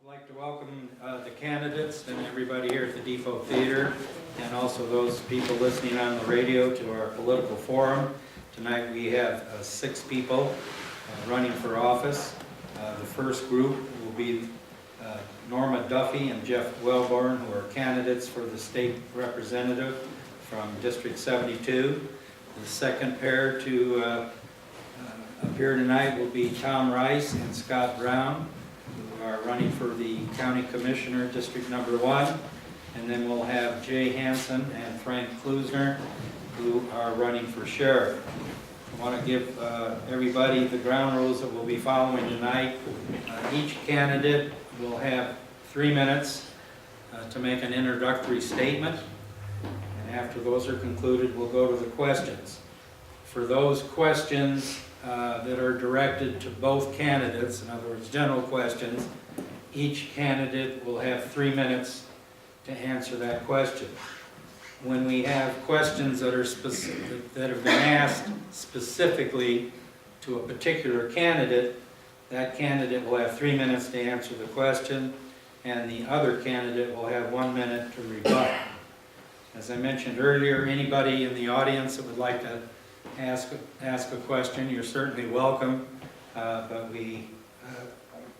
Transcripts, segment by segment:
like to welcome the candidates and everybody here at the Depot Theater, and also those people listening on the radio to our political forum. Tonight we have 6 people running for office. The first group will be Norma Duffy and Jeff Welborn, who are candidates for the state representative from District 72. The second pair to appear tonight will be Tom Rice and Scott Brown, who are running for the County Commissioner, District Number 1. And then we'll have Jay Hansen and Frank Klusner, who are running for sheriff. I want to give everybody the ground rules that we'll be following tonight. Each candidate will have 3 minutes to make an introductory statement. And after those are concluded, we'll go to the questions. For those questions that are directed to both candidates, in other words, general questions, each candidate will have 3 minutes to answer that question. When we have questions that are specific, that have been asked specifically to a particular candidate, that candidate will have 3 minutes to answer the question, and the other candidate will have 1 minute to rebut. As I mentioned earlier, anybody in the audience that would like to ask a question, you're certainly welcome, but we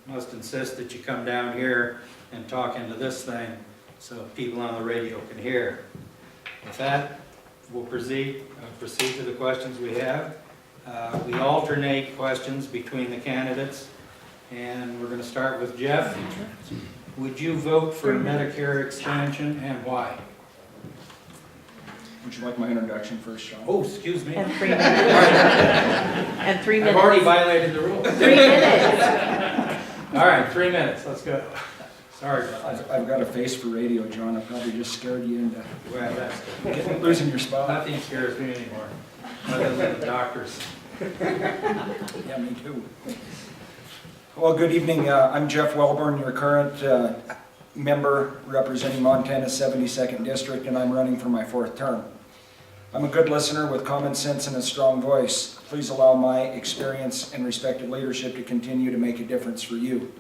must insist that you come down here and talk into this thing so people on the radio can hear. With that, we'll proceed to the questions we have. We alternate questions between the candidates, and we're going to start with Jeff. Would you vote for Medicare expansion, and why? Would you like my introduction first, Sean? Oh, excuse me. And 3 minutes. And 3 minutes. I've already violated the rules. 3 minutes. All right, 3 minutes. Let's go. Sorry about that. I've got a face for radio, John. I probably just scared you into Well, that's losing your spot. nothing scares me anymore, other than the doctors. Yeah, me too. Well, good evening. I'm Jeff Welborn, your current member representing Montana's 72nd District, and I'm running for my 4th term. I'm a good listener with common sense and a strong voice. Please allow my experience and respected leadership to continue to make a difference for you.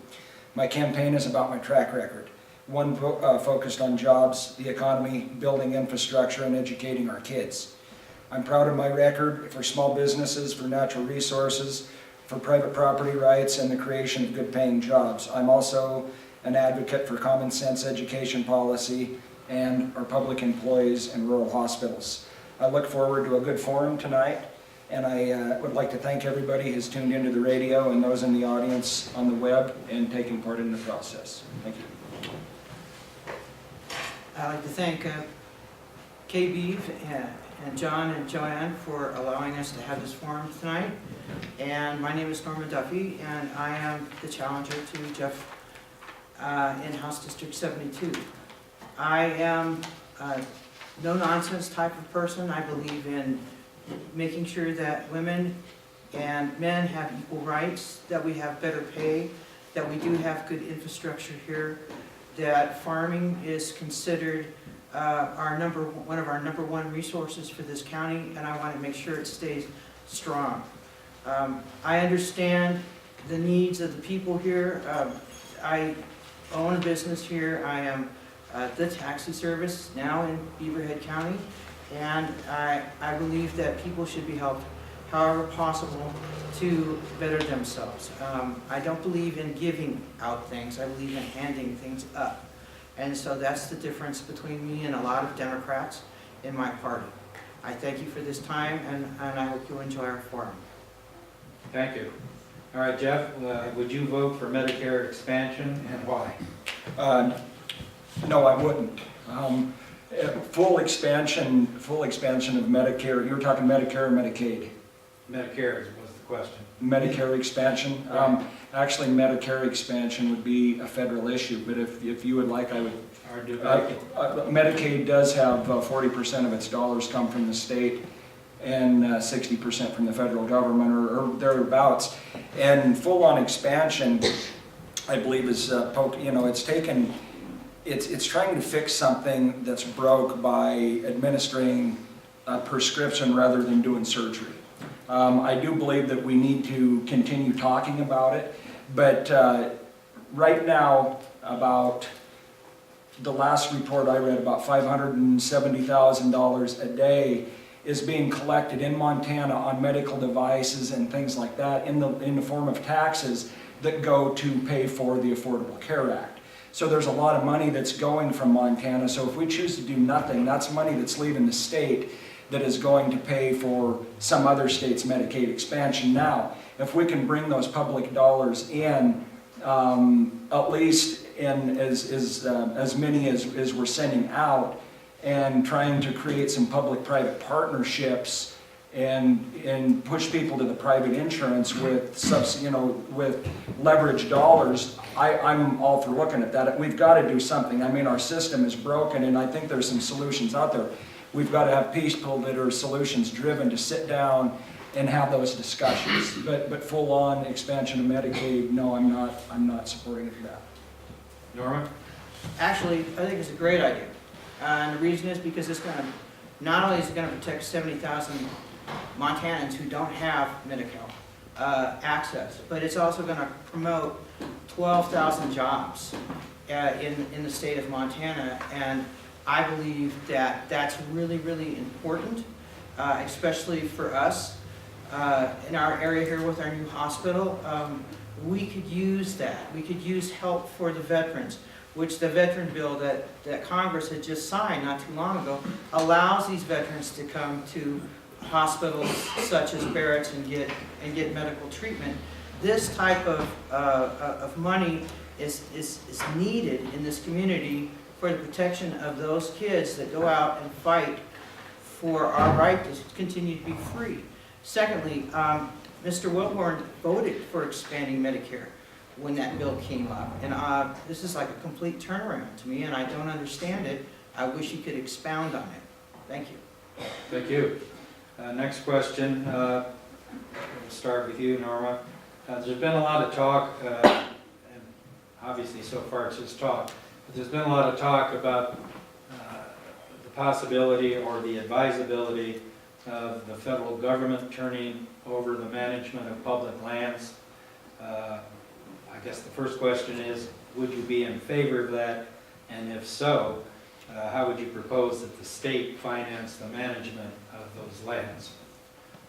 My campaign is about my track record. One focused on jobs, the economy, building infrastructure, and educating our kids. I'm proud of my record for small businesses, for natural resources, for private property rights, and the creation of good paying jobs. I'm also an advocate for common sense education policy and our public employees and rural hospitals. I look forward to a good forum tonight, and I would like to thank everybody who's tuned into the radio and those in the audience on the web and taking part in the process. Thank you. I'd like to thank KB and John and Joanne for allowing us to have this forum tonight. And my name is Norma Duffy, and I am the challenger to Jeff in House District 72. I am a no-nonsense type of person. I believe in making sure that women and men have equal rights, that we have better pay, that we do have good infrastructure here, that farming is considered one of our number 1 resources for this county, and I want to make sure it stays strong. I understand the needs of the people here. I own a business here. I am the taxi service now in Beaverhead County, and I believe that people should be helped however possible to better themselves. I don't believe in giving out things. I believe in handing things up. And so that's the difference between me and a lot of Democrats in my party. I thank you for this time, and I hope you enjoy our forum. Thank you. All right, Jeff, would you vote for Medicare expansion, and why? No, I wouldn't. Full expansion of Medicare. You were talking Medicare or Medicaid? Medicare was the question. Medicare expansion. Right. Actually, Medicare expansion would be a federal issue, but if you would like, I would. Or do Medicaid does have 40% of its dollars come from the state and 60% from the federal government, or thereabouts. And full-on expansion, I believe, is it's trying to fix something that's broke by administering a prescription rather than doing surgery. I do believe that we need to continue talking about it, but Right now, about the last report I read, about $570,000 a day is being collected in Montana on medical devices and things like that in the form of taxes that go to pay for the Affordable Care Act. So there's a lot of money that's going from Montana. So if we choose to do nothing, that's money that's leaving the state that is going to pay for some other state's Medicaid expansion. Now, if we can bring those public dollars in, at least in as many as we're sending out, and trying to create some public-private partnerships and push people to the private insurance with with leverage dollars, I'm all for looking at that. We've got to do something. I mean, our system is broken, and I think there's some solutions out there. We've got to have people that are solutions-driven to sit down and have those discussions. But full-on expansion of Medicaid, no, I'm not supporting that. Norma? Actually, I think it's a great idea. And the reason is because it's going to, not only is it going to protect 70,000 Montanans who don't have medical access, but it's also going to promote 12,000 jobs in the state of Montana. And I believe that that's really, really important, especially for us in our area here with our new hospital. We could use that. We could use help for the veterans, which the veteran bill that Congress had just signed not too long ago allows these veterans to come to hospitals such as Barrett's and get medical treatment. This type of money is needed in this community for the protection of those kids that go out and fight for our right to continue to be free. Secondly, Mr. Welborn voted for expanding Medicare when that bill came up. And this is like a complete turnaround to me, and I don't understand it. I wish he could expound on it. Thank you. Thank you. Next question. We'll start with you, Norma. There's been a lot of talk, and obviously so far it's just talk, but there's been a lot of talk about the possibility or the advisability of the federal government turning over the management of public lands. I guess the first question is, would you be in favor of that? And if so, how would you propose that the state finance the management of those lands?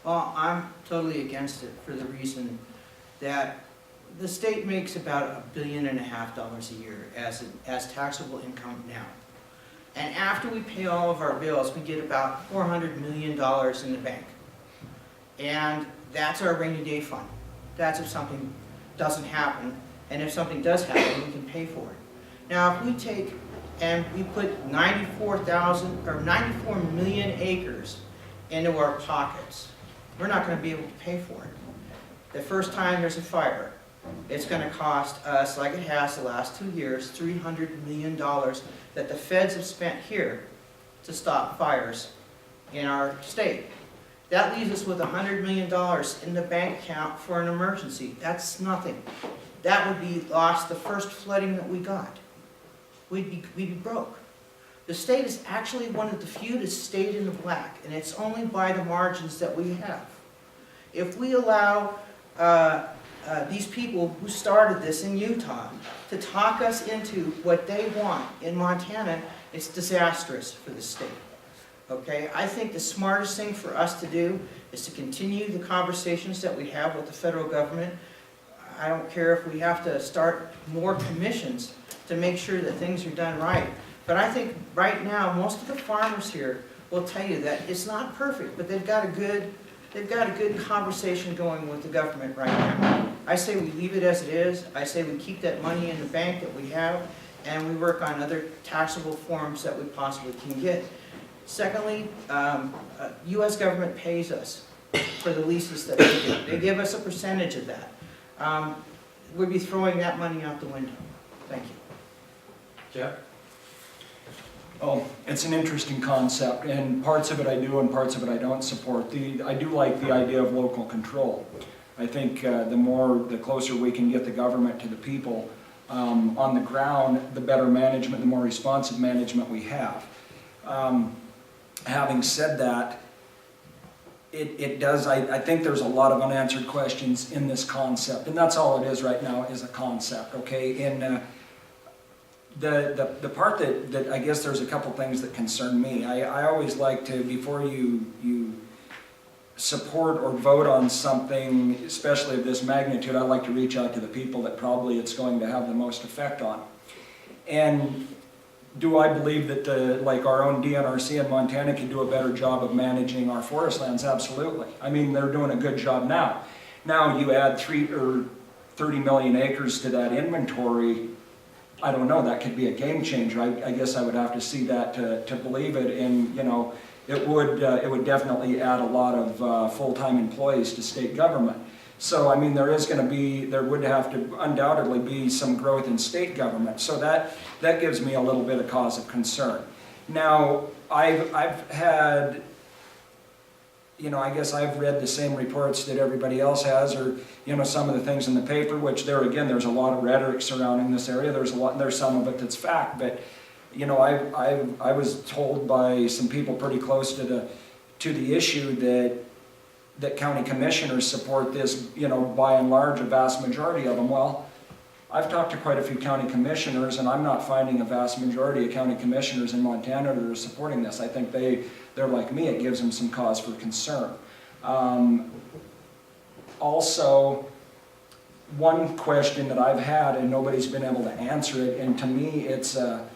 Well, I'm totally against it for the reason that the state makes about $1.5 billion a year as taxable income now. And after we pay all of our bills, we get about $400 million in the bank. And that's our rainy day fund. That's if something doesn't happen, and if something does happen, we can pay for it. Now, if we take and we put 94 million acres into our pockets, we're not going to be able to pay for it. The first time there's a fire, it's going to cost us, like it has the last 2 years, $300 million that the feds have spent here to stop fires in our state. That leaves us with $100 million in the bank account for an emergency. That's nothing. That would be lost the first flooding that we got. We'd be broke. The state is actually one of the few that stayed in the black, and it's only by the margins that we have. If we allow these people who started this in Utah to talk us into what they want in Montana, it's disastrous for the state. Okay, I think the smartest thing for us to do is to continue the conversations that we have with the federal government. I don't care if we have to start more commissions to make sure that things are done right. But I think right now, most of the farmers here will tell you that it's not perfect, but they've got a good conversation going with the government right now. I say we leave it as it is. I say we keep that money in the bank that we have, and we work on other taxable forms that we possibly can get. Secondly, U.S. government pays us for the leases that they do. They give us a percentage of that. We'd be throwing that money out the window. Thank you. Jeff? Oh, it's an interesting concept, and parts of it I do and parts of it I don't support. I do like the idea of local control. I think the closer we can get the government to the people on the ground, the better management, the more responsive management we have. Having said that, it does, I think there's a lot of unanswered questions in this concept, and that's all it is right now, is a concept, okay? And the part that I guess there's a couple things that concern me. I always like to, before you support or vote on something, especially of this magnitude, I like to reach out to the people that probably it's going to have the most effect on. And do I believe that like our own DNRC in Montana can do a better job of managing our forest lands? Absolutely. I mean, they're doing a good job now. Now you add 30 million acres to that inventory, I don't know, that could be a game changer. I guess I would have to see that to believe it, and you know, it would definitely add a lot of full-time employees to state government. So I mean, there would have to undoubtedly be some growth in state government. So that gives me a little bit of cause of concern. Now, I've had, you know, I guess I've read the same reports that everybody else has, or you know, some of the things in the paper, which there again, there's a lot of rhetoric surrounding this area. There's some of it that's fact, but you know, I was told by some people pretty close to the issue that county commissioners support this, you know, by and large, a vast majority of them. Well, I've talked to quite a few county commissioners, and I'm not finding a vast majority of county commissioners in Montana that are supporting this. I think they're like me, it gives them some cause for concern. Also, one question that I've had, and nobody's been able to answer it, and to me it's a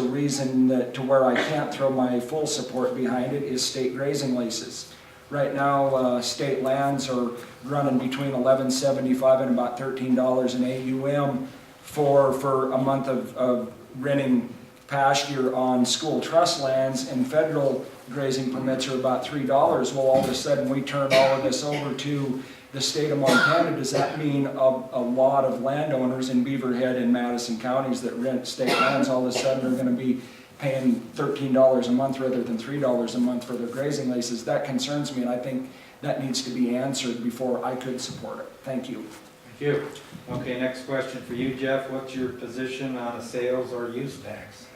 reason that to where I can't throw my full support behind it, is state grazing leases. Right now, state lands are running between $11.75 and about $13 an AUM for a month of renting pasture on school trust lands, and federal grazing permits are about $3. Well, all of a sudden we turn all of this over to the state of Montana. Does that mean a lot of landowners in Beaverhead and Madison counties that rent state lands all of a sudden are going to be paying $13 a month rather than $3 a month for their grazing leases? That concerns me, and I think that needs to be answered before I could support it. Thank you. Thank you. Okay, next question for you, Jeff. What's your position on a sales or use tax?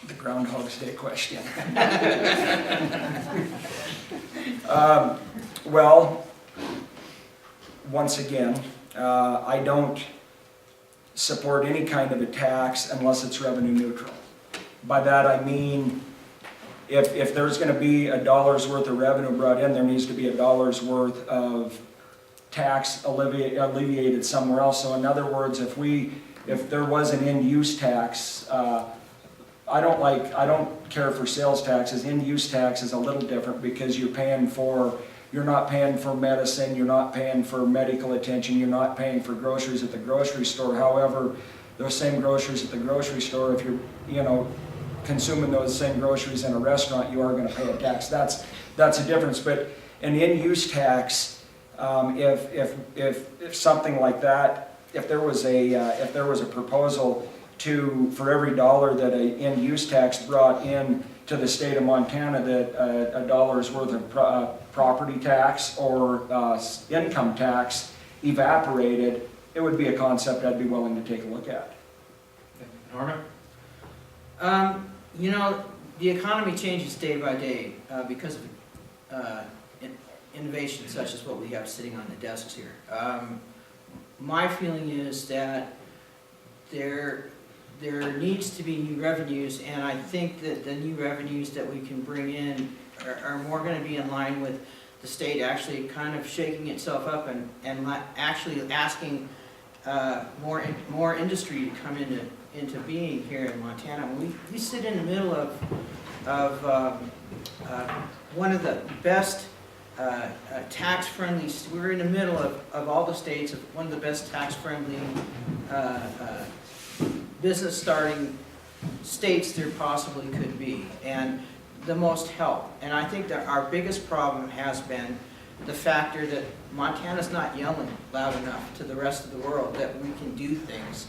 The Groundhog Day question. Well, once again, I don't support any kind of a tax unless it's revenue neutral. By that I mean, if there's going to be $1's worth of revenue brought in, there needs to be $1's worth of tax alleviated somewhere else. So in other words, if there was an end-use tax, I don't care for sales taxes. End-use tax is a little different because you're not paying for medicine, you're not paying for medical attention, you're not paying for groceries at the grocery store. However, those same groceries at the grocery store, if you're, you know, consuming those same groceries in a restaurant, you are going to pay a tax. That's a difference. But an end-use tax, if something like that, if there was a proposal for every $1 that an end-use tax brought in to the state of Montana, that $1's worth of property tax or income tax evaporated, it would be a concept I'd be willing to take a look at. Norma? You know, the economy changes day by day because of innovation such as what we have sitting on the desks here. My feeling is that there needs to be new revenues, and I think that the new revenues that we can bring in are more going to be in line with the state actually kind of shaking itself up and actually asking more industry to come into being here in Montana. We sit in the middle of one of the best tax-friendly, we're in the middle of all the states of one of the best tax-friendly business starting states there possibly could be, and the most help. And I think that our biggest problem has been the factor that Montana's not yelling loud enough to the rest of the world that we can do things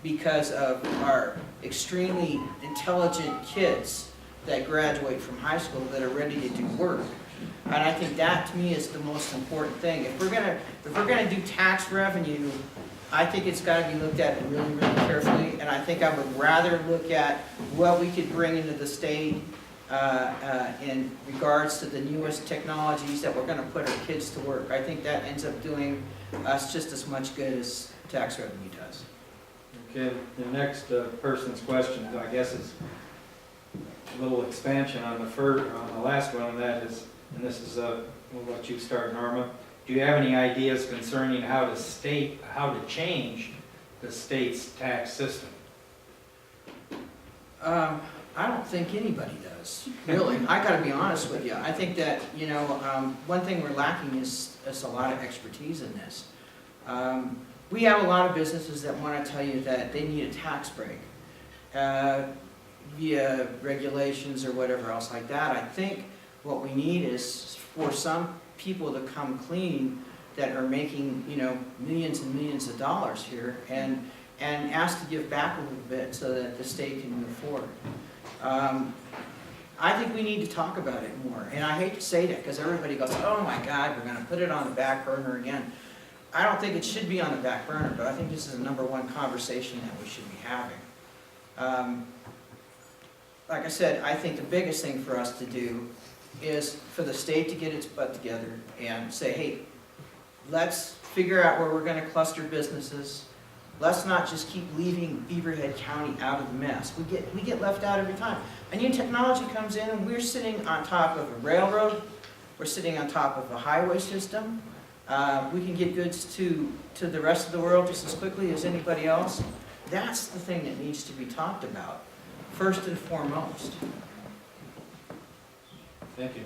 because of our extremely intelligent kids that graduate from high school that are ready to do work. And I think that to me is the most important thing. If we're gonna do tax revenue, I think it's got to be looked at really, really carefully, and I think I would rather look at what we could bring into the state in regards to the newest technologies that we're gonna put our kids to work. I think that ends up doing us just as much good as tax revenue does. Okay, the next person's question, I guess, is a little expansion on the last one, and that is, and this is, we'll let you start, Norma. Do you have any ideas concerning how to change the state's tax system? I don't think anybody does, really. I gotta be honest with you. I think that, you know, one thing we're lacking is a lot of expertise in this. We have a lot of businesses that wanna tell you that they need a tax break via regulations or whatever else like that. I think what we need is for some people to come clean that are making, you know, millions and millions of dollars here and ask to give back a little bit so that the state can move forward. I think we need to talk about it more, and I hate to say that because everybody goes, oh my God, we're gonna put it on the back burner again. I don't think it should be on the back burner, but I think this is the #1 conversation that we should be having. Like I said, I think the biggest thing for us to do is for the state to get its butt together and say, hey, let's figure out where we're gonna cluster businesses. Let's not just keep leaving Beaverhead County out of the mess. We get left out every time. A new technology comes in and we're sitting on top of a railroad. We're sitting on top of a highway system. We can get goods to the rest of the world just as quickly as anybody else. That's the thing that needs to be talked about, first and foremost. Thank you.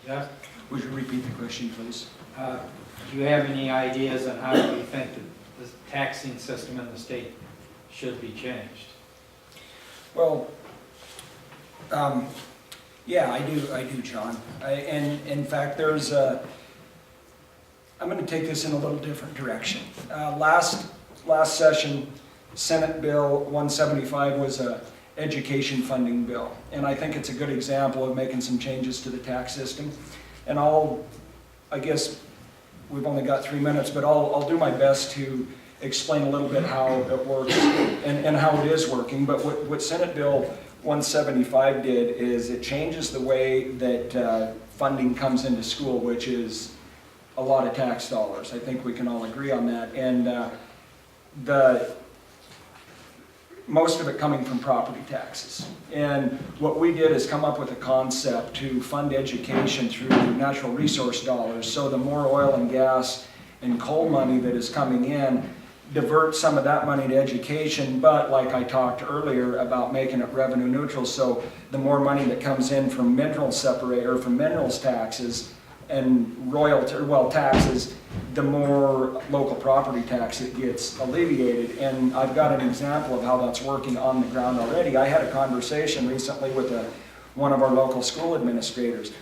Yes? Would you repeat the question, please? Do you have any ideas on how you think that the taxing system in the state should be changed? Well, yeah, I do, John. And in fact, there's a, I'm going to take this in a little different direction. Last session, Senate Bill 175 was a education funding bill, and I think it's a good example of making some changes to the tax system. And I guess we've only got 3 minutes, but I'll do my best to explain a little bit how it works and how it is working. But what Senate Bill 175 did is it changes the way that funding comes into school, which is a lot of tax dollars. I think we can all agree on that. And most of it coming from property taxes. And what we did is come up with a concept to fund education through natural resource dollars. So the more oil and gas and coal money that is coming in, divert some of that money to education, but like I talked earlier about making it revenue neutral, so the more money that comes in from minerals taxes and taxes, the more local property tax it gets alleviated. And I've got an example of how that's working on the ground already. I had a conversation recently with one of our local school administrators,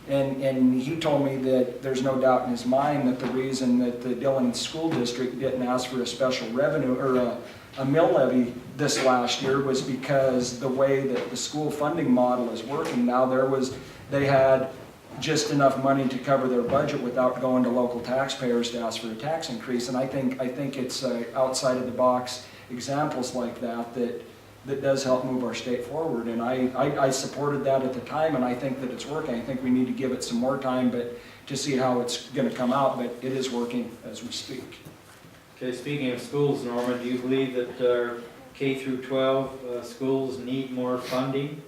and he told me that there's no doubt in his mind that the reason that the Dillon School District didn't ask for a special revenue or a mill levy this last year was because the way that the school funding model is working now, they had just enough money to cover their budget without going to local taxpayers to ask for a tax increase. And I think it's outside of the box examples like that does help move our state forward. And I supported that at the time, and I think that it's working. I think we need to give it some more time to see how it's going to come out, but it is working as we speak. Okay, speaking of schools, Norma, do you believe that K through 12 schools need more funding?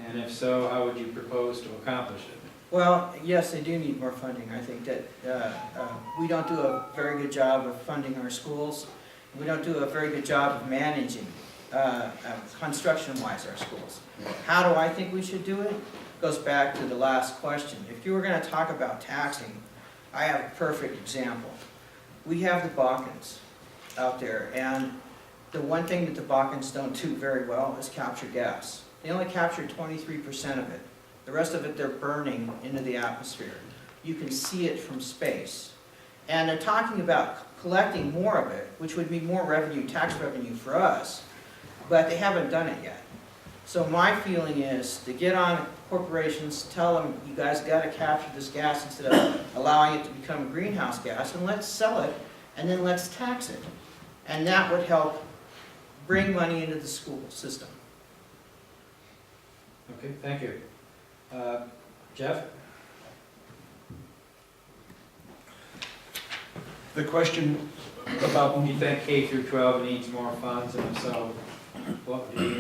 And if so, how would you propose to accomplish it? Well, yes, they do need more funding. I think that we don't do a very good job of funding our schools. We don't do a very good job of managing, construction-wise, our schools. How do I think we should do it? Goes back to the last question. If you were going to talk about taxing, I have a perfect example. We have the Balkans out there, and the one thing that the Balkans don't do very well is capture gas. They only capture 23% of it. The rest of it they're burning into the atmosphere. You can see it from space. And they're talking about collecting more of it, which would be more revenue, tax revenue for us, but they haven't done it yet. So my feeling is to get on corporations, tell them, you guys got to capture this gas instead of allowing it to become greenhouse gas, and let's sell it, and then let's tax it. And that would help bring money into the school system. Okay, thank you. Jeff? The question about, Do you think K through 12 needs more funds, and if so, what would be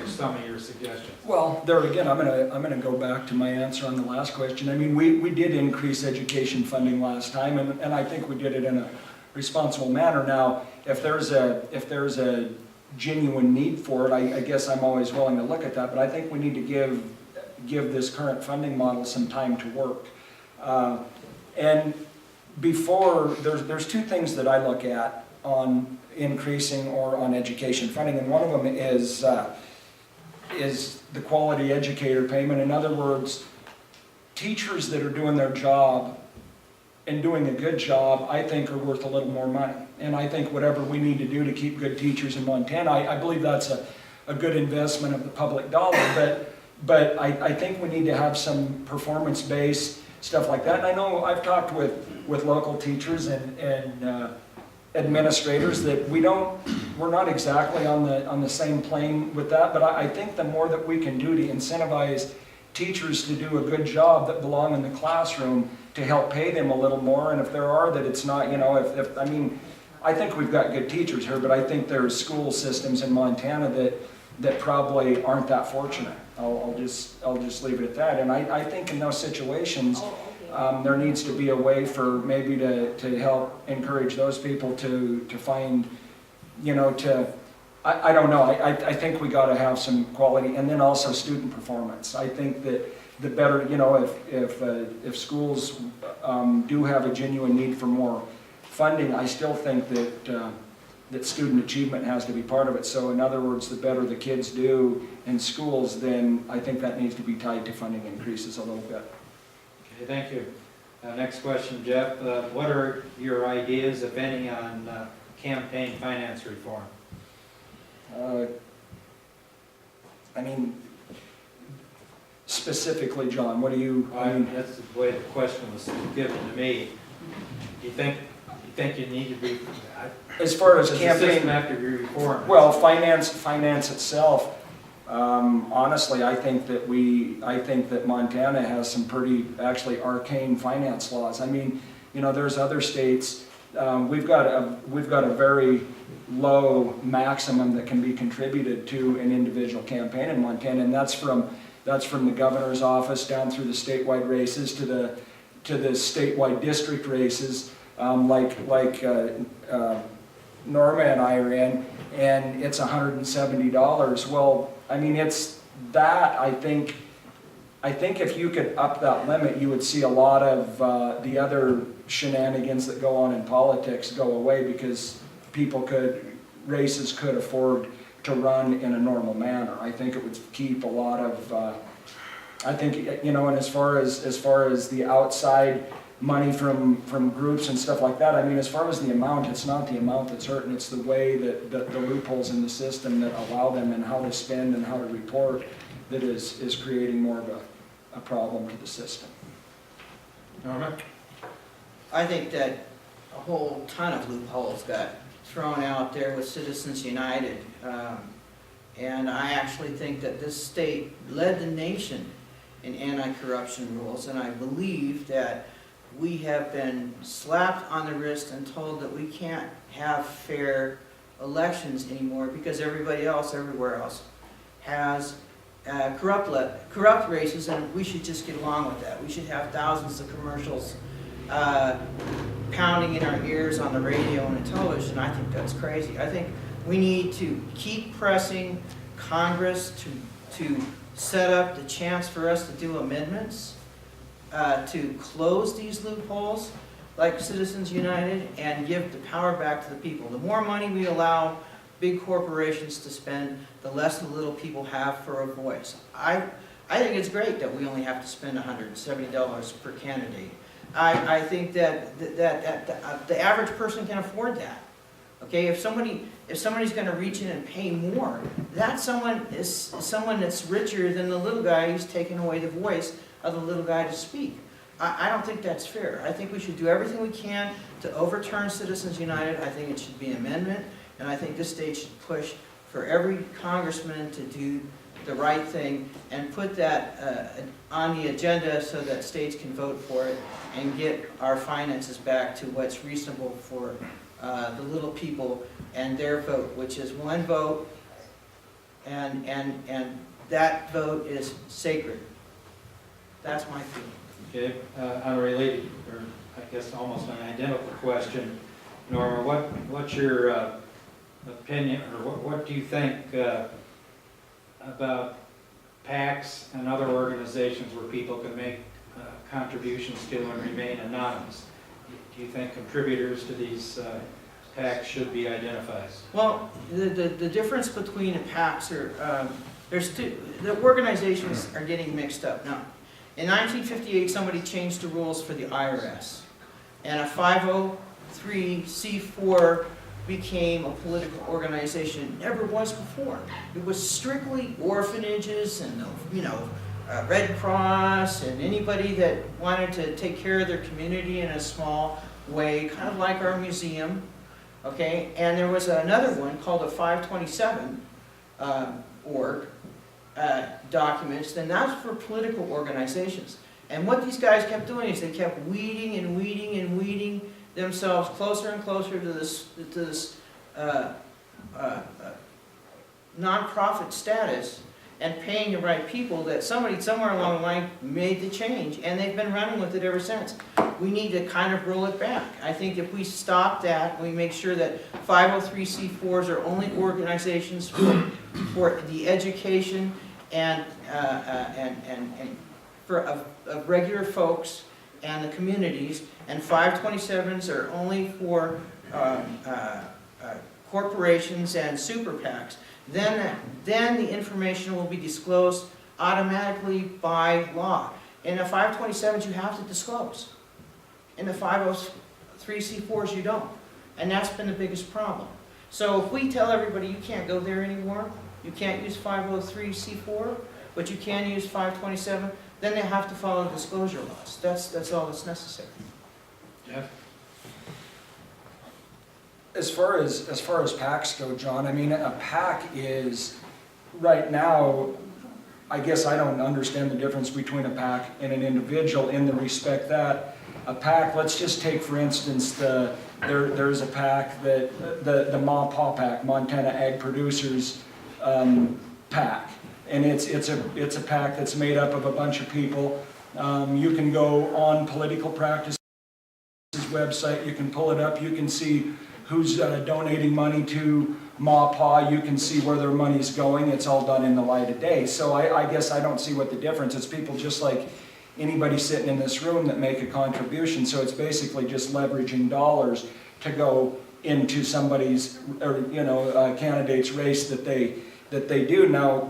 some of your suggestions? well, there again, I'm gonna go back to my answer on the last question. I mean, we did increase education funding last time, and I think we did it in a responsible manner. Now, if there's a genuine need for it, I guess I'm always willing to look at that, but I think we need to give this current funding model some time to work. And before, there's two things that I look at on increasing or on education funding, and one of them is the quality educator payment. In other words, teachers that are doing their job and doing a good job, I think are worth a little more money. And I think whatever we need to do to keep good teachers in Montana, I believe that's a good investment of the public dollar, but I think we need to have some performance-based stuff like that. And I know I've talked with local teachers and administrators that we're not exactly on the same plane with that, but I think the more that we can do to incentivize teachers to do a good job that belong in the classroom, to help pay them a little more, and if there are that it's not, you know, I mean, I think we've got good teachers here, but I think there's school systems in Montana that probably aren't that fortunate. I'll just leave it at that. And I think in those situations, there needs to be a way for maybe to help encourage those people to find, you know, I don't know, I think we gotta have some quality, and then also student performance. I think that the better, you know, if schools do have a genuine need for more funding, I still think that student achievement has to be part of it. So in other words, the better the kids do in schools, then I think that needs to be tied to funding increases a little bit. Okay, thank you. Next question, Jeff. What are your ideas, if any, on campaign finance reform? I mean, specifically, John, what do you? That's the way the question was given to me. Do you think you need to be? As far as does campaign, the system have to be reformed? well, finance itself. Honestly, I think that Montana has some pretty actually arcane finance laws. I mean, you know, there's other states. We've got a very low maximum that can be contributed to an individual campaign in Montana, and that's from the governor's office down through the statewide races to the statewide district races, like Norma and I are in, and it's $170. Well, I mean, it's that, I think if you could up that limit, you would see a lot of the other shenanigans that go on in politics go away, because races could afford to run in a normal manner. I think it would keep a lot of, I think, you know, and as far as the outside money from groups and stuff like that, I mean, as far as the amount, it's not the amount that's hurting, it's the way that the loopholes in the system that allow them and how to spend and how to report that is creating more of a problem to the system. Norma? I think that a whole ton of loopholes got thrown out there with Citizens United. And I actually think that this state led the nation in anti-corruption rules, and I believe that we have been slapped on the wrist and told that we can't have fair elections anymore because everybody else, everywhere else, has corrupt races, and we should just get along with that. We should have thousands of commercials pounding in our ears on the radio and the television. I think that's crazy. I think we need to keep pressing Congress to set up the chance for us to do amendments to close these loopholes like Citizens United and give the power back to the people. The more money we allow big corporations to spend, the less the little people have for a voice. I think it's great that we only have to spend $170 per candidate. I think that the average person can afford that. Okay, if somebody's going to reach in and pay more, that someone is someone that's richer than the little guy who's taking away the voice of the little guy to speak. I don't think that's fair. I think we should do everything we can to overturn Citizens United. I think it should be an amendment, and I think this state should push for every congressman to do the right thing and put that on the agenda so that states can vote for it and get our finances back to what's reasonable for the little people and their vote, which is one vote, and that vote is sacred. That's my feeling. Okay, unrelated, or I guess almost an identical question. Norma, what's your opinion, or what do you think about PACs and other organizations where people can make contributions to and remain anonymous? Do you think contributors to these PACs should be identified? Well, the difference between the PACs are, the organizations are getting mixed up. Now, in 1958, somebody changed the rules for the IRS, and a 503c4 became a political organization. It never was before. It was strictly orphanages and, Red Cross and anybody that wanted to take care of their community in a small way, kind of like our museum, okay? And there was another one called a 527 org documents, then that's for political organizations. And what these guys kept doing is they kept weeding and weeding and weeding themselves closer and closer to this nonprofit status and paying the right people, that somebody somewhere along the line made the change, and they've been running with it ever since. We need to kind of roll it back. I think if we stop that, we make sure that 503c4s are only organizations for the education and for of regular folks and the communities, and 527s are only for corporations and super PACs, then the information will be disclosed automatically by law. In the 527s, you have to disclose. In the 503c4s, you don't. And that's been the biggest problem. So if we tell everybody you can't go there anymore, you can't use 503c4, but you can use 527, then they have to follow disclosure laws. That's all that's necessary. Jeff? As far as PACs go, John, I mean, a PAC is, right now, I guess I don't understand the difference between a PAC and an individual in the respect that a PAC, let's just take for instance, there's a PAC that, the MAPA PAC, Montana Ag Producers PAC. And it's a PAC that's made up of a bunch of people. You can go on Political Practice's website, you can pull it up, you can see who's donating money to MAPA, you can see where their money's going. It's all done in the light of day. So I guess I don't see what the difference is. It's people just like anybody sitting in this room that make a contribution. So it's basically just leveraging dollars to go into somebody's, or candidate's race that they do. Now,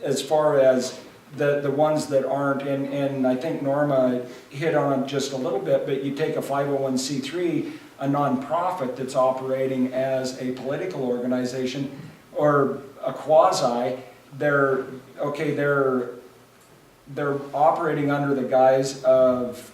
as far as the ones that aren't, and I think Norma hit on it just a little bit, but you take a 501c3, a nonprofit that's operating as a political organization or a quasi, they're operating under the guise of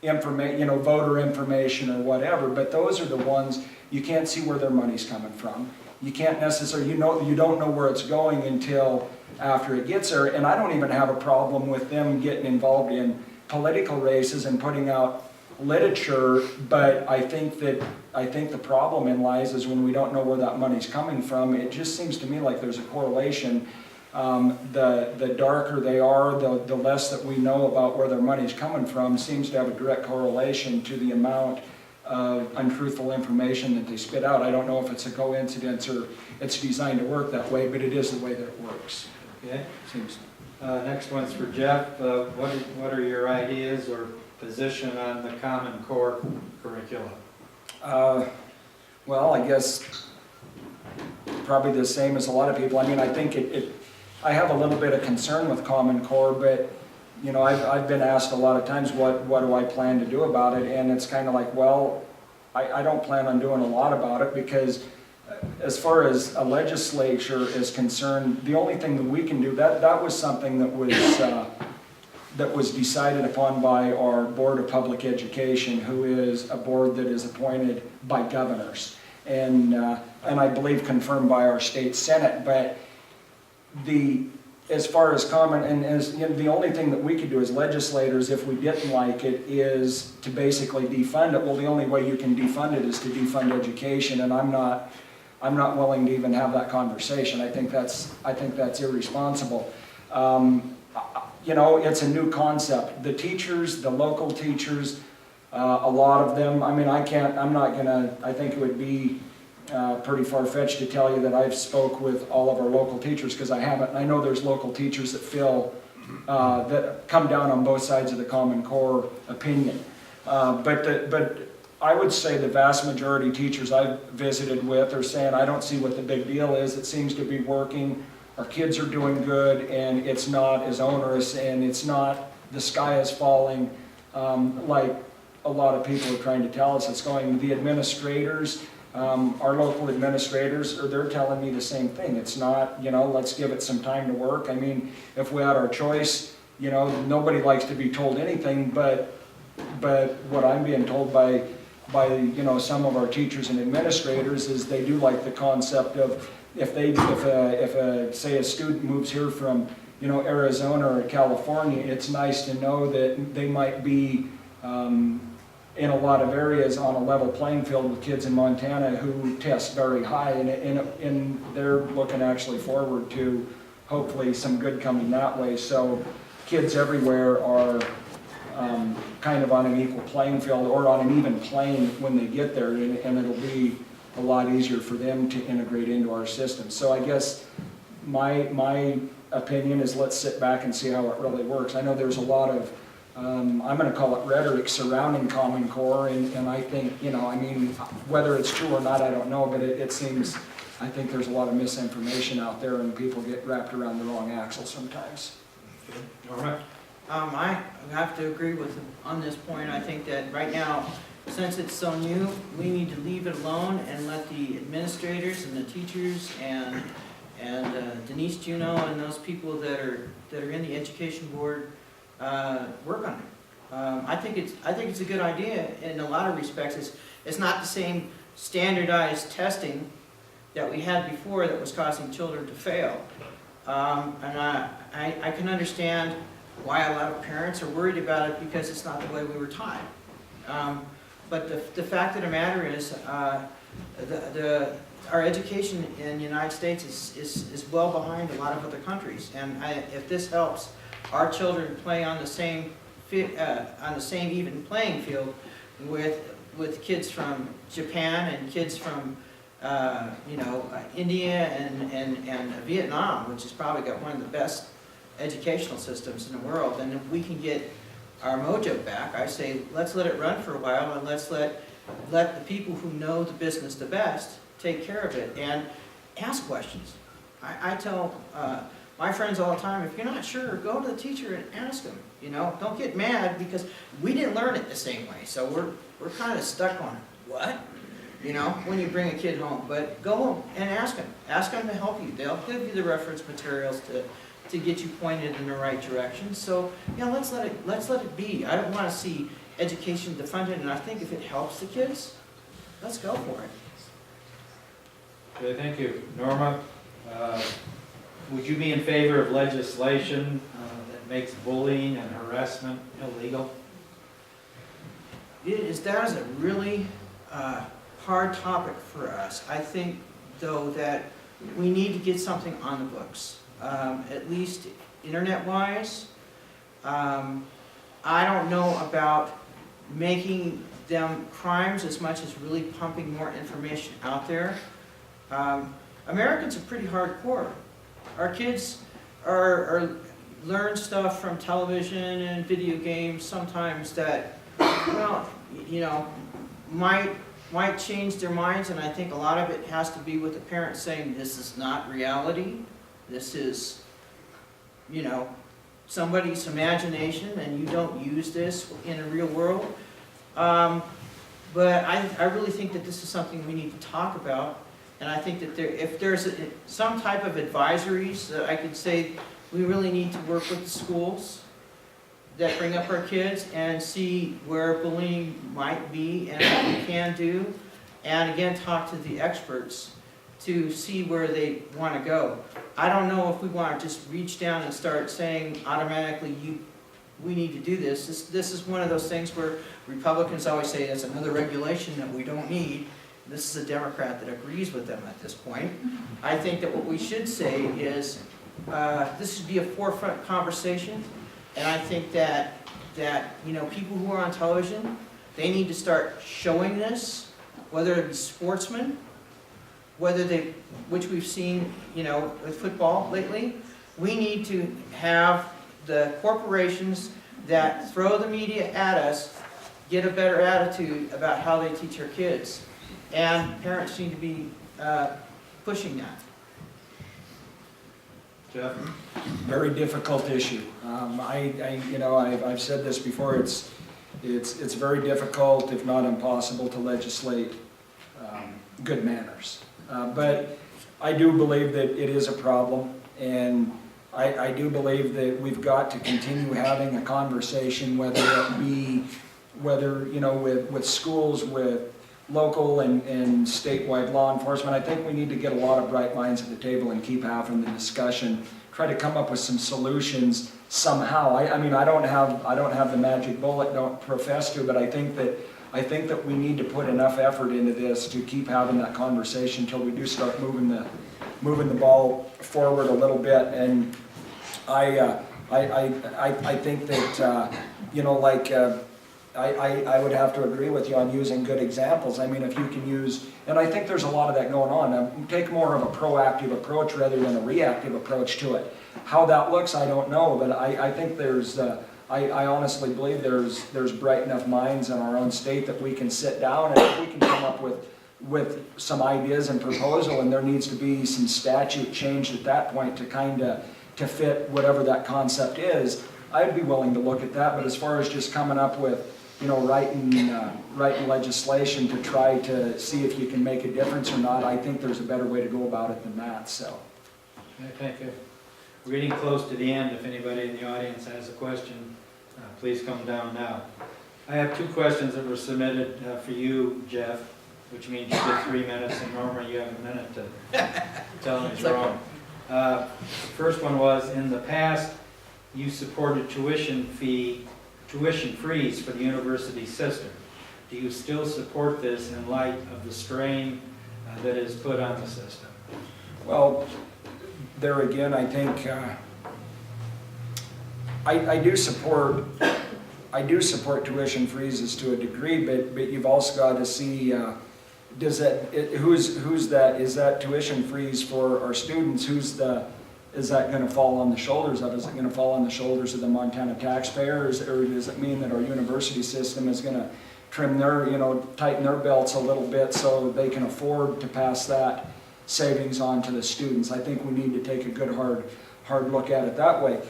voter information or whatever, but those are the ones you can't see where their money's coming from. You can't necessarily, you don't know where it's going until after it gets there, and I don't even have a problem with them getting involved in political races and putting out literature, but I think the problem lies is when we don't know where that money's coming from. It just seems to me like there's a correlation. The darker they are, the less that we know about where their money's coming from, seems to have a direct correlation to the amount of untruthful information that they spit out. I don't know if it's a coincidence or it's designed to work that way, but it is the way that it works. Okay. Seems. Next one's for Jeff. What are your ideas or position on the Common Core curriculum? Well, I guess probably the same as a lot of people. I mean, I think I have a little bit of concern with Common Core, but I've been asked a lot of times, what do I plan to do about it? And it's kind of like, well, I don't plan on doing a lot about it, because as far as a legislature is concerned, the only thing that we can do, that was something that was decided upon by our Board of Public Education, who is a board that is appointed by governors, and I believe confirmed by our state Senate. But as far as comment, and as, you know, the only thing that we could do as legislators, if we didn't like it, is to basically defund it. Well, the only way you can defund it is to defund education, and I'm not willing to even have that conversation. I think that's irresponsible. You know, it's a new concept. The teachers, the local teachers, a lot of them, I mean, I think it would be pretty far-fetched to tell you that I've spoke with all of our local teachers, because I haven't. And I know there's local teachers that feel, that come down on both sides of the Common Core opinion. But I would say the vast majority of teachers I've visited with are saying, I don't see what the big deal is. It seems to be working. Our kids are doing good, and it's not as onerous, and it's not, the sky is falling, like a lot of people are trying to tell us it's going. The administrators, our local administrators, they're telling me the same thing. It's not, you know, let's give it some time to work. I mean, if we had our choice, you know, nobody likes to be told anything, but what I'm being told by you know, some of our teachers and administrators is they do like the concept of, if say a student moves here from, you know, Arizona or California, it's nice to know that they might be in a lot of areas on a level playing field with kids in Montana who test very high, and they're looking actually forward to hopefully some good coming that way. So kids everywhere are kind of on an equal playing field, or on an even plane when they get there, and it'll be a lot easier for them to integrate into our system. So I guess my opinion is, let's sit back and see how it really works. I know there's a lot of, I'm going to call it rhetoric surrounding Common Core, and I think, you know, I mean, whether it's true or not, I don't know, but it seems, I think there's a lot of misinformation out there, and people get wrapped around the wrong axle sometimes. Norma? I have to agree with him on this point. I think that right now, since it's so new, we need to leave it alone and let the administrators and the teachers and Denise Juneau and those people that are in the education board work on it. I think it's a good idea in a lot of respects. It's not the same standardized testing that we had before that was causing children to fail. And I can understand why a lot of parents are worried about it, because it's not the way we were taught. But the fact of the matter is, our education in the United States is well behind a lot of other countries, and if this helps our children play on the same even playing field with kids from Japan and kids from you know, India and Vietnam, which has probably got one of the best educational systems in the world, and if we can get our mojo back, I say let's let it run for a while, and let's let the people who know the business the best take care of it and ask questions. I tell my friends all the time, if you're not sure, go to the teacher and ask them. You know, don't get mad because we didn't learn it the same way, so we're kind of stuck on it. What? You know, when you bring a kid home, but go home and ask them. Ask them to help you. They'll give you the reference materials to get you pointed in the right direction. So, yeah, let's let it be. I don't want to see education defunded, and I think if it helps the kids, let's go for it. Okay, thank you. Norma, would you be in favor of legislation that makes bullying and harassment illegal? That is a really hard topic for us. I think, though, that we need to get something on the books. At least internet-wise. I don't know about making them crimes as much as really pumping more information out there. Americans are pretty hardcore. Our kids learn stuff from television and video games sometimes that, well, you know, might change their minds, and I think a lot of it has to be with the parents saying this is not reality. This is, you know, somebody's imagination, and you don't use this in the real world. But I really think that this is something we need to talk about, and I think that if there's some type of advisories that I could say we really need to work with the schools that bring up our kids and see where bullying might be and what we can do, and again talk to the experts to see where they want to go. I don't know if we want to just reach down and start saying automatically, we need to do this. This is one of those things where Republicans always say it's another regulation that we don't need. This is a Democrat that agrees with them at this point. I think that what we should say is, this should be a forefront conversation, and I think that people who are on television, they need to start showing this, whether it be sportsmen, which we've seen, with football lately. We need to have the corporations that throw the media at us get a better attitude about how they teach our kids. And parents need to be pushing that. Jeff? Very difficult issue. I've said this before, it's very difficult, if not impossible, to legislate good manners. But I do believe that it is a problem, and I do believe that we've got to continue having a conversation, whether it be, with schools, with local and statewide law enforcement. I think we need to get a lot of bright minds at the table and keep having the discussion, try to come up with some solutions somehow. I don't have the magic bullet, don't profess to, but I think that we need to put enough effort into this to keep having that conversation until we do start moving the ball forward a little bit. And I think that I would have to agree with you on using good examples. I mean, if you can use, and I think there's a lot of that going on. Take more of a proactive approach rather than a reactive approach to it. How that looks, I don't know, but I think I honestly believe there's bright enough minds in our own state that we can sit down and if we can come up with some ideas and proposal, and there needs to be some statute change at that point to fit whatever that concept is, I'd be willing to look at that. But as far as just coming up with, writing legislation to try to see if you can make a difference or not, I think there's a better way to go about it than that. So. Okay, thank you. We're getting close to the end. If anybody in the audience has a question, please come down now. I have two questions that were submitted for you, Jeff, which means you get 3 minutes, and Norma, you have a minute to tell him he's wrong. The first one was, in the past, you supported tuition freeze for the university system. Do you still support this in light of the strain that is put on the system? Well, there again, I think I do support tuition freezes to a degree, but you've also got to see is that tuition freeze for our students? Is that going to fall on the shoulders of? Is it going to fall on the shoulders of the Montana taxpayers, or does it mean that our university system is going to trim tighten their belts a little bit so they can afford to pass that savings on to the students? I think we need to take a good hard look at it that way.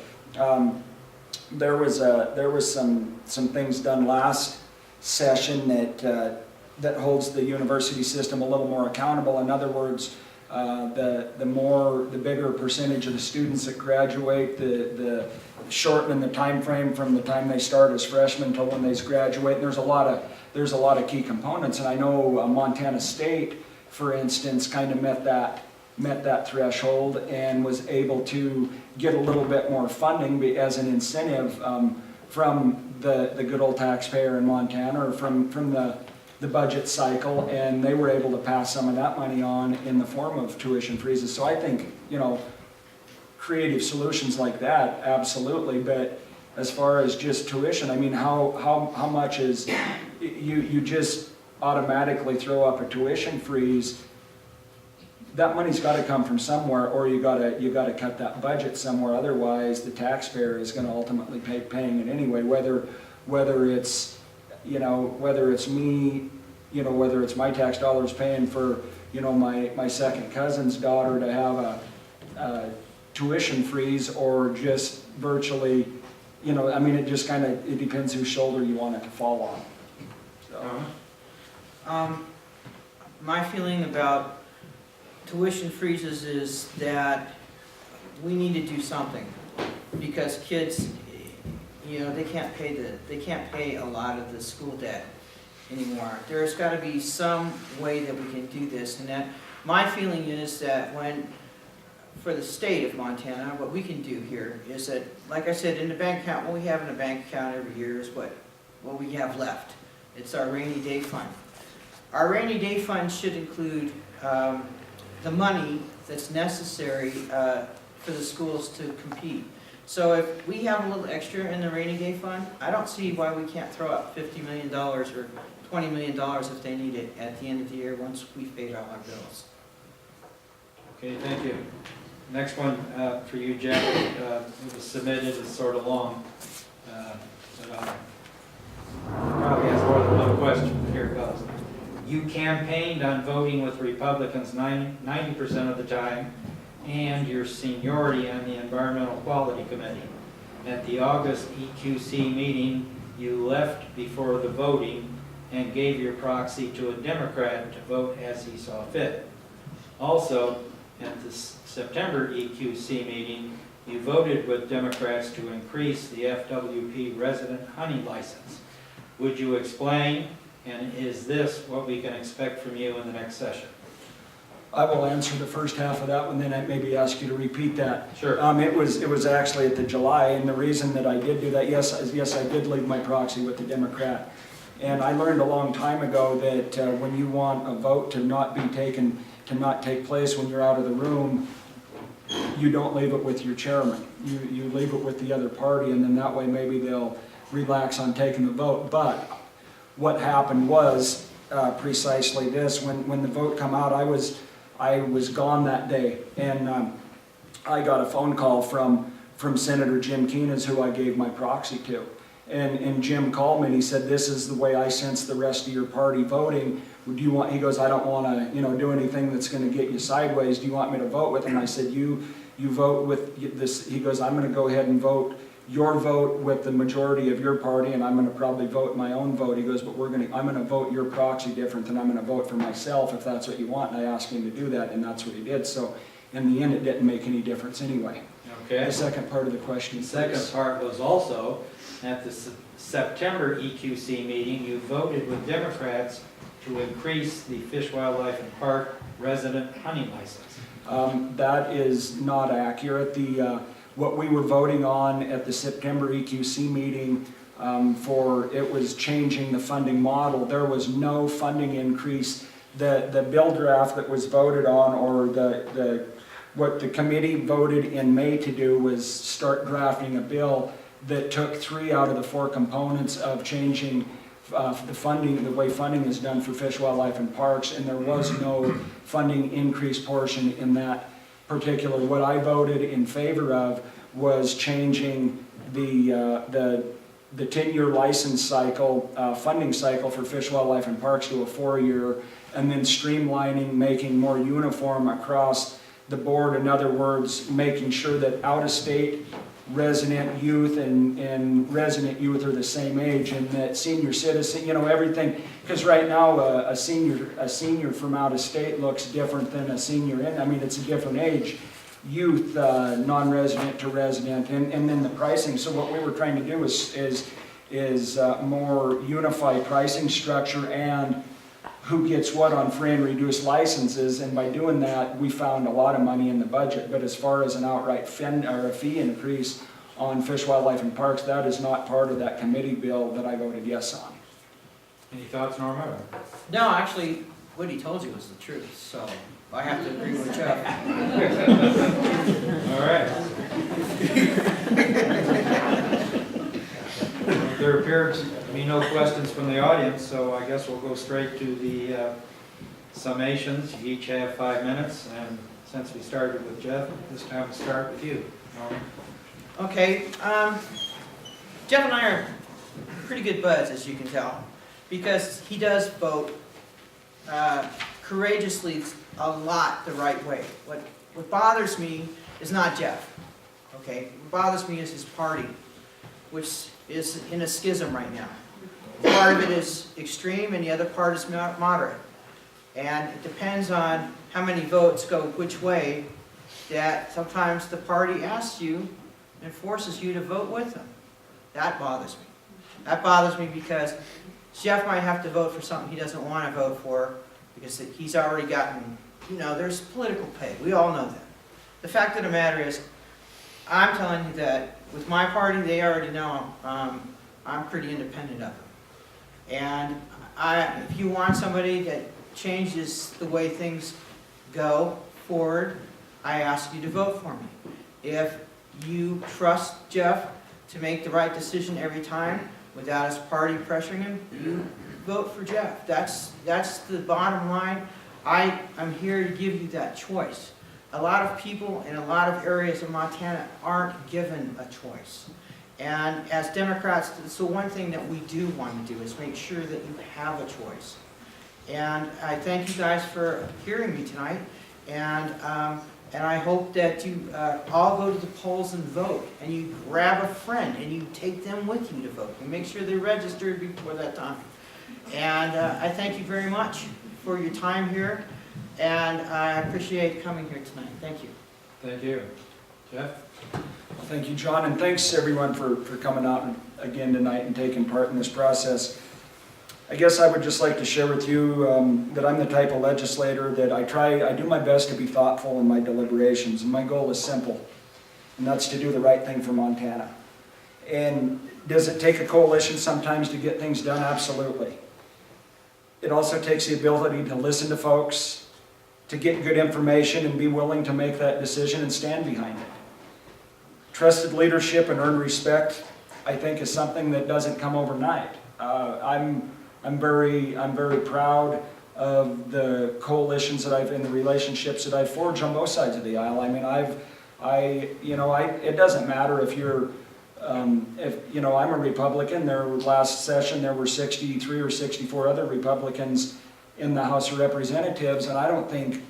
There was some things done last session that holds the university system a little more accountable. In other words, the bigger percentage of the students that graduate, the shortening the time frame from the time they start as freshmen until when they graduate. And there's a lot of key components, and I know Montana State, for instance, kind of met that threshold and was able to get a little bit more funding as an incentive from the good old taxpayer in Montana, or from the budget cycle, and they were able to pass some of that money on in the form of tuition freezes. So I think, creative solutions like that, absolutely. But as far as just tuition, I mean, how much is, you just automatically throw up a tuition freeze? That money's got to come from somewhere, or you got to cut that budget somewhere. Otherwise, the taxpayer is going to ultimately paying it anyway. Whether it's me, whether it's my tax dollars paying for, my second cousin's daughter to have a tuition freeze, or just virtually, it just it depends whose shoulder you want it to fall on. So. My feeling about tuition freezes is that we need to do something, because kids, they can't pay a lot of the school debt anymore. There's got to be some way that we can do this, and that My feeling is that for the state of Montana, what we can do here is that, like I said, in the bank account, what we have in the bank account every year is what we have left. It's our rainy day fund. Our rainy day fund should include the money that's necessary for the schools to compete. So if we have a little extra in the rainy day fund, I don't see why we can't throw out $50 million or $20 million if they need it at the end of the year once we've paid all our bills. Okay, thank you. Next one for you, Jeff. It was submitted, it's sort of long. But probably has more than one question, but here it goes. You campaigned on voting with Republicans 90% of the time, and your seniority on the Environmental Quality Committee. At the August EQC meeting, you left before the voting and gave your proxy to a Democrat to vote as he saw fit. Also, at the September EQC meeting, you voted with Democrats to increase the FWP resident hunting license. Would you explain, and is this what we can expect from you in the next session? I will answer the first half of that one, then I maybe ask you to repeat that. Sure. It was actually at the July, and the reason that I did do that, yes, I did leave my proxy with the Democrat. And I learned a long time ago that when you want a vote to not take place when you're out of the room, you don't leave it with your chairman. You leave it with the other party, and then that way maybe they'll relax on taking the vote. But what happened was precisely this: when the vote come out, I was gone that day, and I got a phone call from Senator Jim Keenan, who I gave my proxy to. And Jim called me and he said, "This is the way I sense the rest of your party voting. Do you want?" He goes, "I don't want to, do anything that's going to get you sideways. Do you want me to vote with him?" I said, "You vote with this." He goes, "I'm going to go ahead and vote your vote with the majority of your party, and I'm going to probably vote my own vote." He goes, "But I'm going to vote your proxy different than I'm going to vote for myself if that's what you want." And I asked him to do that, and that's what he did. So in the end, it didn't make any difference anyway. Okay. The second part of the question. The second part was also, at the September EQC meeting, you voted with Democrats to increase the Fish, Wildlife, and Park resident hunting license. That is not accurate. What we were voting on at the September EQC meeting it was changing the funding model. There was no funding increase. The bill draft that was voted on, or what the committee voted in May to do, was start drafting a bill that took 3 out of the 4 components of changing the way funding is done for Fish, Wildlife, and Parks, and there was no funding increase portion in that particular. What I voted in favor of was changing the 10-year license cycle, funding cycle for Fish, Wildlife, and Parks to a 4-year, and then streamlining, making more uniform across the board. In other words, making sure that out-of-state resident youth and resident youth are the same age, and that senior citizen, everything, because right now a senior from out of state looks different than a senior it's a different age, youth, non-resident to resident, and then the pricing. So what we were trying to do is more unified pricing structure and who gets what on free and reduced licenses, and by doing that, we found a lot of money in the budget. But as far as an outright fee increase on Fish, Wildlife, and Parks, that is not part of that committee bill that I voted yes on. Any thoughts, Norma? No, actually, what he told you was the truth, so I have to agree with Jeff. All right. There appears to be no questions from the audience, so I guess we'll go straight to the summations. You each have 5 minutes, and since we started with Jeff, this time we'll start with you, Norma. Okay, Jeff and I are pretty good buds, as you can tell, because he does vote courageously a lot the right way. What bothers me is not Jeff, okay? What bothers me is his party, which is in a schism right now. Part of it is extreme and the other part is moderate. And it depends on how many votes go which way, that sometimes the party asks you and forces you to vote with them. That bothers me. That bothers me because Jeff might have to vote for something he doesn't want to vote for because he's already gotten there's political pay. We all know that. The fact of the matter is, I'm telling you that with my party, they already know I'm pretty independent of them. And if you want somebody that changes the way things go forward, I ask you to vote for me. If you trust Jeff to make the right decision every time without his party pressuring him, you vote for Jeff. That's the bottom line. I'm here to give you that choice. A lot of people in a lot of areas of Montana aren't given a choice. And as Democrats, so one thing that we do want to do is make sure that you have a choice. And I thank you guys for hearing me tonight. And I hope that you all go to the polls and vote. And you grab a friend and you take them with you to vote. And make sure they're registered before that time. And I thank you very much for your time here. And I appreciate coming here tonight. Thank you. Thank you. Jeff? Thank you, John, and thanks everyone for coming out again tonight and taking part in this process. I guess I would just like to share with you that I'm the type of legislator that I do my best to be thoughtful in my deliberations, and my goal is simple, and that's to do the right thing for Montana. And does it take a coalition sometimes to get things done? Absolutely. It also takes the ability to listen to folks, to get good information and be willing to make that decision and stand behind it. Trusted leadership and earned respect, I think, is something that doesn't come overnight. I'm very proud of the coalitions that and the relationships that I've forged on both sides of the aisle. I mean, it doesn't matter if you're, I'm a Republican. Last session there were 63 or 64 other Republicans in the House of Representatives, and I don't think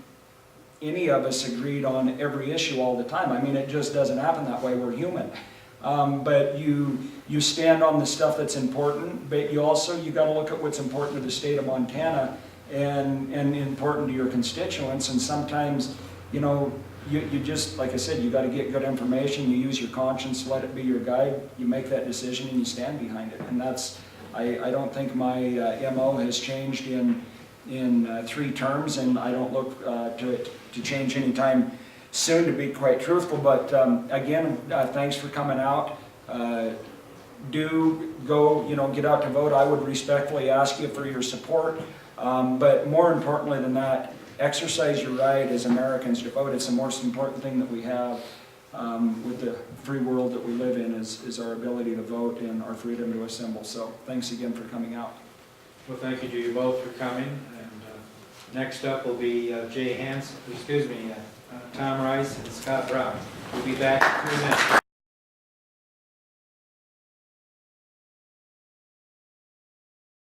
any of us agreed on every issue all the time. I mean, it just doesn't happen that way. We're human. But you stand on the stuff that's important, but you got to look at what's important to the state of Montana and important to your constituents. And sometimes, you just, like I said, you got to get good information. You use your conscience, let it be your guide. You make that decision and you stand behind it. And that's, I don't think my MO has changed in 3 terms, and I don't look to change anytime soon, to be quite truthful. But again, thanks for coming out. Do go, get out to vote. I would respectfully ask you for your support. But more importantly than that, exercise your right as Americans to vote. It's the most important thing that we have with the free world that we live in is our ability to vote and our freedom to assemble. So thanks again for coming out. Well, thank you to you both for coming. And next up will be Tom Rice and Scott Brown. We'll be back in 3 minutes.